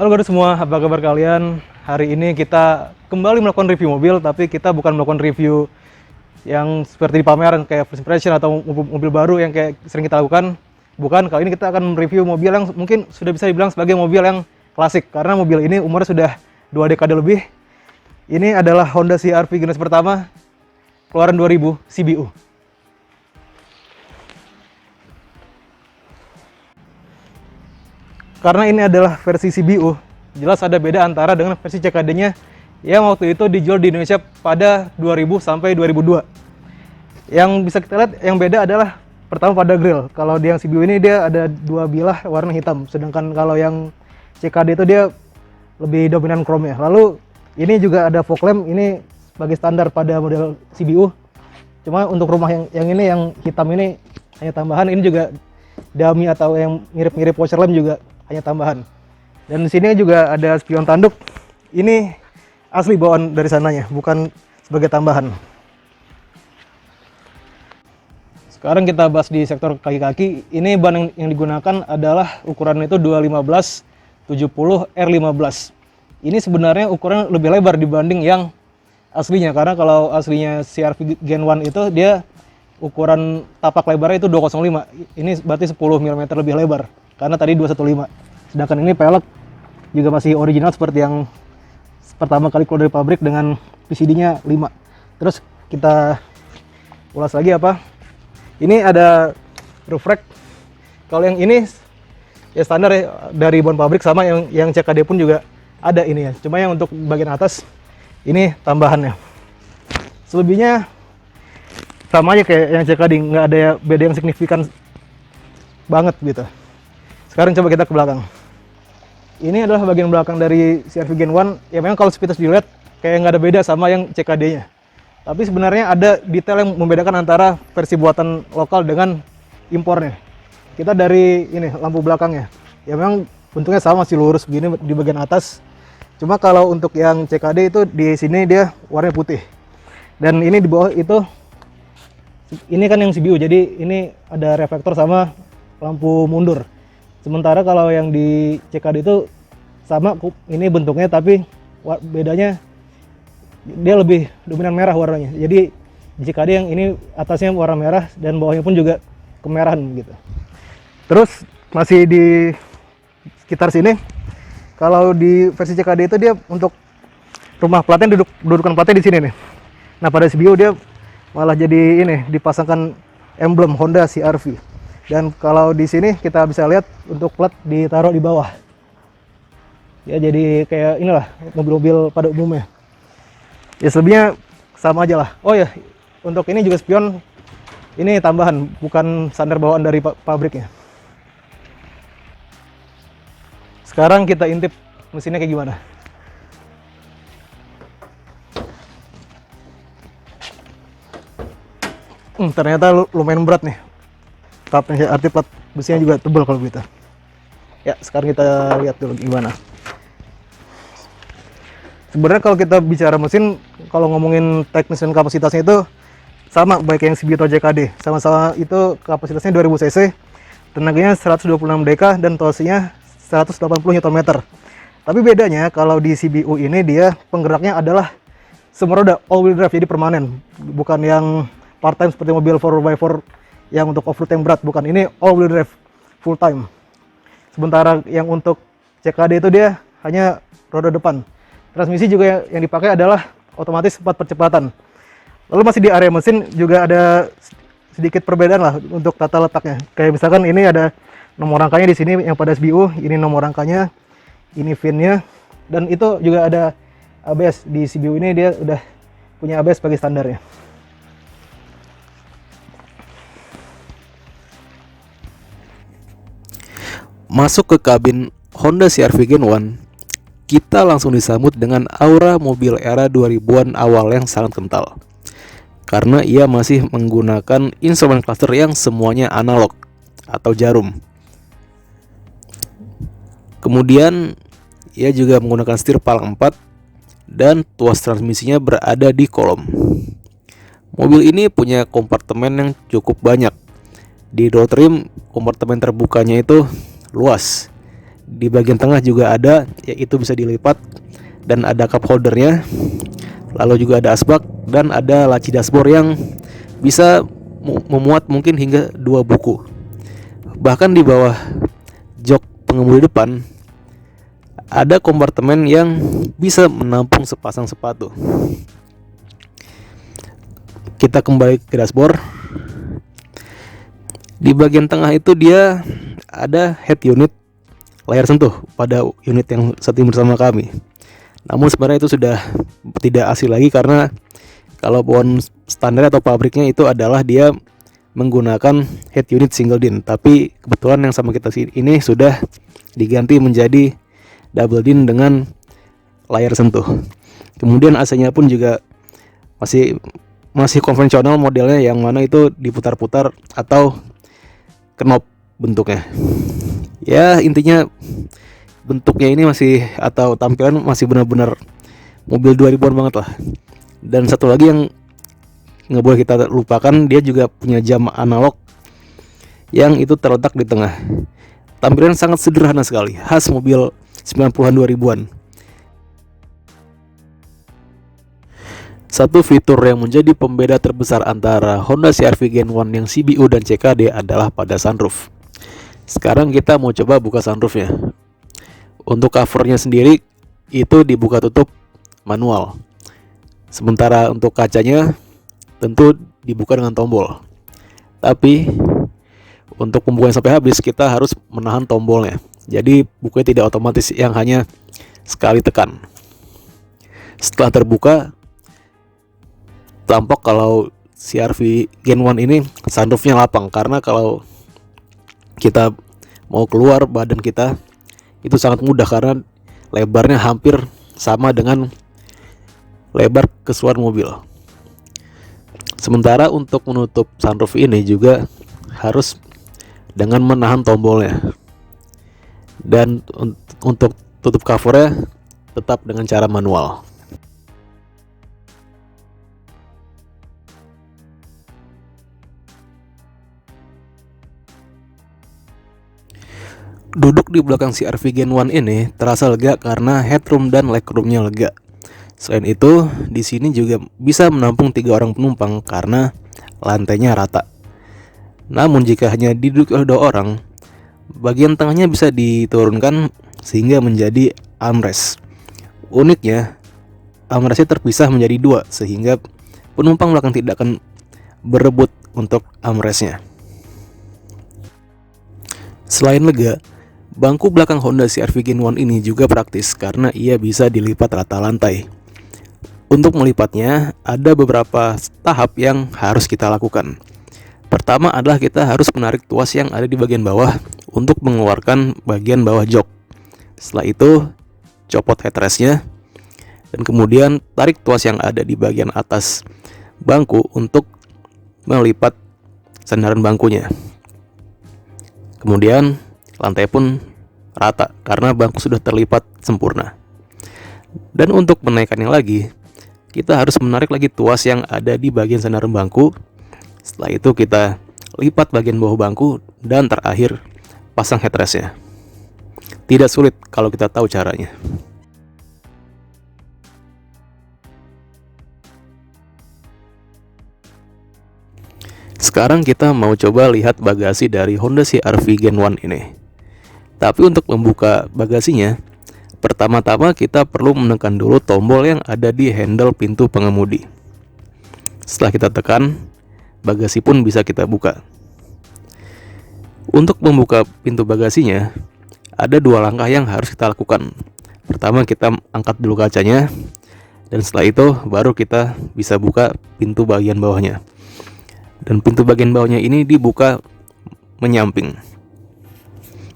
Halo guys semua, apa kabar kalian? Hari ini kita kembali melakukan review mobil, tapi kita bukan melakukan review yang seperti di pameran kayak first impression atau mobil baru yang kayak sering kita lakukan. Bukan, kali ini kita akan mereview mobil yang mungkin sudah bisa dibilang sebagai mobil yang klasik, karena mobil ini umurnya sudah 2 dekade lebih. Ini adalah Honda CR-V generasi pertama, keluaran 2000 CBU. Karena ini adalah versi CBU, jelas ada beda antara dengan versi CKD-nya yang waktu itu dijual di Indonesia pada 2000 sampai 2002. Yang bisa kita lihat yang beda adalah pertama pada grill. Kalau di yang CBU ini dia ada 2 bilah warna hitam, sedangkan kalau yang CKD itu dia lebih dominan chrome ya. Lalu ini juga ada fog lamp, ini sebagai standar pada model CBU. Cuma untuk rumah yang ini yang hitam ini hanya tambahan, ini juga dummy atau yang mirip-mirip washer lamp juga hanya tambahan. Dan di sini juga ada spion tanduk. Ini asli bawaan dari sananya, bukan sebagai tambahan. Sekarang kita bahas di sektor kaki-kaki. Ini ban yang digunakan adalah ukuran itu 215 70 R15. Ini sebenarnya ukuran lebih lebar dibanding yang aslinya, karena kalau aslinya CR-V Gen 1 itu dia ukuran tapak lebarnya itu 205. Ini berarti 10 mm lebih lebar, karena tadi 215. Sedangkan ini pelek juga masih original seperti yang pertama kali keluar dari pabrik dengan PCD-nya 5. Terus kita ulas lagi apa? Ini ada roof rack. Kalau yang ini ya standar ya, dari ban pabrik, sama yang CKD pun juga ada ini ya. Cuma yang untuk bagian atas ini tambahannya. Selebihnya sama aja kayak yang CKD, nggak ada beda yang signifikan banget gitu. Sekarang coba kita ke belakang. Ini adalah bagian belakang dari CR-V Gen 1. Ya memang kalau sepintas dilihat kayak nggak ada beda sama yang CKD-nya. Tapi sebenarnya ada detail yang membedakan antara versi buatan lokal dengan impornya. Kita dari ini lampu belakangnya. Ya memang bentuknya sama, masih lurus begini di bagian atas. Cuma kalau untuk yang CKD itu di sini dia warnanya putih. Dan ini di bawah itu, ini kan yang CBU, jadi ini ada reflektor sama lampu mundur. Sementara kalau yang di CKD itu sama, ini bentuknya, tapi bedanya dia lebih dominan merah warnanya. Jadi di CKD yang ini atasnya warna merah dan bawahnya pun juga kemerahan gitu. Terus masih di sekitar sini, kalau di versi CKD itu dia untuk rumah platnya dudukan platnya di sini nih. Nah pada CBU dia malah jadi ini dipasangkan emblem Honda CR-V. Dan kalau di sini kita bisa lihat untuk plat ditaruh di bawah. Ya jadi kayak inilah mobil-mobil pada umumnya. Ya selebihnya sama aja lah. Oh ya, untuk ini juga spion ini tambahan, bukan standar bawaan dari pabriknya. Sekarang kita intip mesinnya kayak gimana. Ternyata lumayan berat nih. Tapnya, arti plat besinya juga tebal kalau gitu. Ya, sekarang kita lihat dulu gimana. Sebenarnya kalau kita bicara mesin, kalau ngomongin teknis dan kapasitasnya itu sama baik yang CBU atau JKD. Sama-sama itu kapasitasnya 2000 cc, tenaganya 126 dk dan torsinya 180 Nm. Tapi bedanya kalau di CBU ini dia penggeraknya adalah semua roda all wheel drive, jadi permanen, bukan yang part time seperti mobil 4x4 yang untuk off-road yang berat, bukan. Ini all wheel drive full time. Sementara yang untuk CKD itu dia hanya roda depan. Transmisi juga yang dipakai adalah otomatis 4 percepatan. Lalu masih di area mesin juga ada sedikit perbedaan lah untuk tata letaknya. Kayak misalkan ini ada nomor rangkanya di sini yang pada SBU, ini nomor rangkanya, ini VIN-nya, dan itu juga ada ABS. Di CBU ini dia udah punya ABS sebagai standarnya. Masuk ke kabin Honda CR-V Gen 1, kita langsung disambut dengan aura mobil era 2000-an awal yang sangat kental. Karena ia masih menggunakan instrumen cluster yang semuanya analog atau jarum. Kemudian ia juga menggunakan setir palang 4 dan tuas transmisinya berada di kolom. Mobil ini punya kompartemen yang cukup banyak. Di door trim kompartemen terbukanya itu luas Di bagian tengah juga ada, yaitu bisa dilipat dan ada cup holdernya. Lalu juga ada asbak dan ada laci dashboard yang bisa memuat mungkin hingga 2 buku. Bahkan di bawah jok pengemudi depan ada kompartemen yang bisa menampung sepasang sepatu. Kita kembali ke dashboard. Di bagian tengah itu dia ada head unit layar sentuh pada unit yang saat ini bersama kami. Namun sebenarnya itu sudah tidak asli lagi, karena kalau pohon standar atau pabriknya itu adalah dia menggunakan head unit single din. Tapi kebetulan yang sama kita ini sudah diganti menjadi double din dengan layar sentuh. Kemudian AC-nya pun juga masih konvensional modelnya, yang mana itu diputar-putar atau knob bentuknya. Ya intinya bentuknya ini masih, atau tampilan masih benar-benar mobil 2000-an banget lah. Dan satu lagi yang nggak boleh kita lupakan, dia juga punya jam analog yang itu terletak di tengah. Tampilan sangat sederhana sekali, khas mobil 90-an 2000-an. Satu fitur yang menjadi pembeda terbesar antara Honda CR-V Gen 1 yang CBU dan CKD adalah pada sunroof. Sekarang kita mau coba buka sunroofnya. Untuk covernya sendiri itu dibuka tutup manual. Sementara untuk kacanya tentu dibuka dengan tombol. Tapi untuk pembukanya sampai habis kita harus menahan tombolnya. Jadi bukanya tidak otomatis yang hanya sekali tekan. Setelah terbuka, tampak kalau CR-V Gen 1 ini sunroofnya lapang, karena kalau kita mau keluar badan kita itu sangat mudah karena lebarnya hampir sama dengan lebar keseluruhan mobil. Sementara untuk menutup sunroof ini juga harus dengan menahan tombolnya. Dan untuk tutup covernya tetap dengan cara manual. Duduk di belakang CR-V Gen 1 ini terasa lega karena headroom dan legroomnya lega. Selain itu, di sini juga bisa menampung 3 orang penumpang karena lantainya rata. Namun jika hanya duduk oleh 2 orang, bagian tengahnya bisa diturunkan sehingga menjadi armrest. Uniknya, armrestnya terpisah menjadi 2 sehingga penumpang belakang tidak akan berebut untuk armrestnya. Selain lega, bangku belakang Honda CR-V Gen 1 ini juga praktis karena ia bisa dilipat rata lantai. Untuk melipatnya, ada beberapa tahap yang harus kita lakukan. Pertama adalah kita harus menarik tuas yang ada di bagian bawah untuk mengeluarkan bagian bawah jok. Setelah itu, copot headrestnya, dan kemudian tarik tuas yang ada di bagian atas bangku untuk melipat sandaran bangkunya. Kemudian lantai pun rata karena bangku sudah terlipat sempurna. Dan untuk menaikkannya lagi, kita harus menarik lagi tuas yang ada di bagian sandaran bangku. Setelah itu kita lipat bagian bawah bangku dan terakhir pasang headrestnya. Tidak sulit kalau kita tahu caranya. Sekarang kita mau coba lihat bagasi dari Honda CR-V Gen 1 ini. Tapi untuk membuka bagasinya, pertama-tama kita perlu menekan dulu tombol yang ada di handle pintu pengemudi. Setelah kita tekan, bagasi pun bisa kita buka. Untuk membuka pintu bagasinya, ada 2 langkah yang harus kita lakukan. Pertama, kita angkat dulu kacanya, dan setelah itu baru kita bisa buka pintu bagian bawahnya. Dan pintu bagian bawahnya ini dibuka menyamping.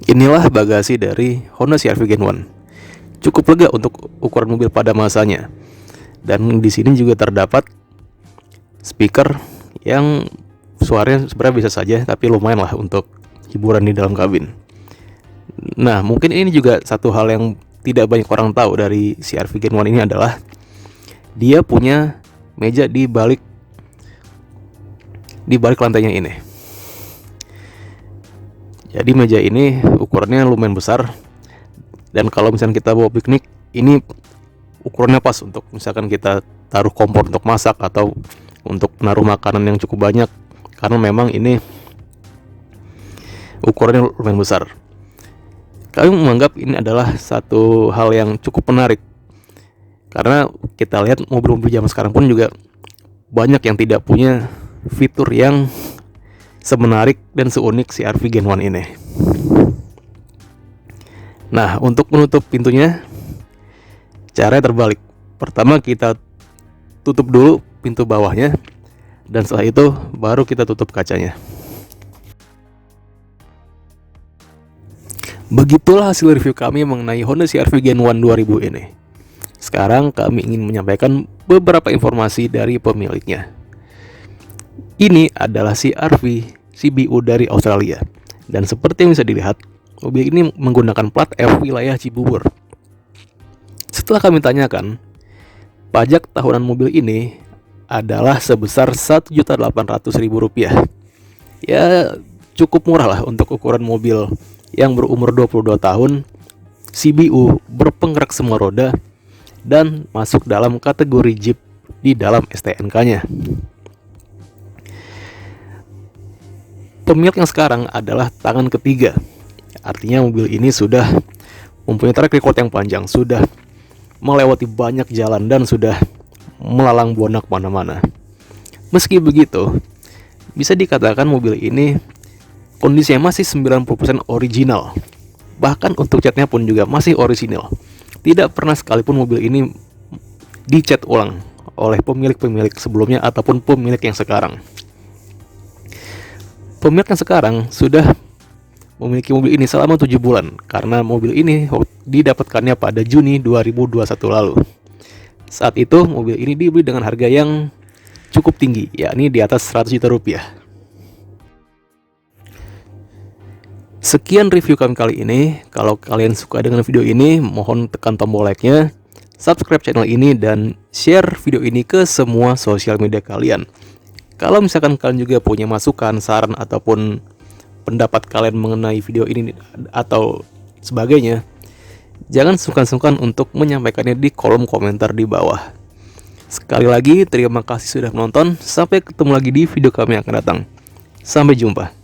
Inilah bagasi dari Honda CR-V Gen 1. Cukup lega untuk ukuran mobil pada masanya. Dan di sini juga terdapat speaker yang suaranya sebenarnya bisa saja, tapi lumayan lah untuk hiburan di dalam kabin. Nah, mungkin ini juga satu hal yang tidak banyak orang tahu dari CR-V Gen 1 ini adalah dia punya meja di balik lantainya ini. Jadi meja ini ukurannya lumayan besar Dan kalau misalkan kita bawa piknik, ini ukurannya pas untuk misalkan kita taruh kompor untuk masak atau untuk menaruh makanan yang cukup banyak, karena memang ini ukurannya lumayan besar. Kami menganggap ini adalah satu hal yang cukup menarik, karena kita lihat mobil-mobil zaman sekarang pun juga banyak yang tidak punya fitur yang semenarik dan seunik CR-V Gen 1 ini. Nah, untuk menutup pintunya, caranya terbalik. Pertama kita tutup dulu pintu bawahnya, dan setelah itu baru kita tutup kacanya. Begitulah hasil review kami mengenai Honda CR-V Gen 1 2000 ini. Sekarang kami ingin menyampaikan beberapa informasi dari pemiliknya. Ini adalah CR-V CBU dari Australia, dan seperti yang bisa dilihat, mobil ini menggunakan plat F wilayah Cibubur. Setelah kami tanyakan, pajak tahunan mobil ini adalah sebesar Rp1.800.000. Ya, cukup murah lah untuk ukuran mobil yang berumur 22 tahun, CBU, berpenggerak semua roda, dan masuk dalam kategori Jeep di dalam STNK-nya. Pemilik yang sekarang adalah tangan ketiga. Artinya mobil ini sudah mempunyai track record yang panjang, sudah melewati banyak jalan dan sudah melalang buana kemana-mana. Meski begitu, bisa dikatakan mobil ini kondisinya masih 90% original. Bahkan untuk catnya pun juga masih original. Tidak pernah sekalipun mobil ini dicat ulang oleh pemilik-pemilik sebelumnya ataupun pemilik yang sekarang. Pemilik yang sekarang sudah memiliki mobil ini selama 7 bulan, karena mobil ini didapatkannya pada Juni 2021 lalu. Saat itu mobil ini dibeli dengan harga yang cukup tinggi, yakni di atas 100 juta rupiah. Sekian review kami kali ini. Kalau kalian suka dengan video ini, mohon tekan tombol like-nya, subscribe channel ini, dan share video ini ke semua sosial media kalian. Kalau misalkan kalian juga punya masukan, saran, ataupun pendapat kalian mengenai video ini atau sebagainya, jangan sungkan-sungkan untuk menyampaikannya di kolom komentar di bawah. Sekali lagi, terima kasih sudah menonton. Sampai ketemu lagi di video kami yang akan datang. Sampai jumpa.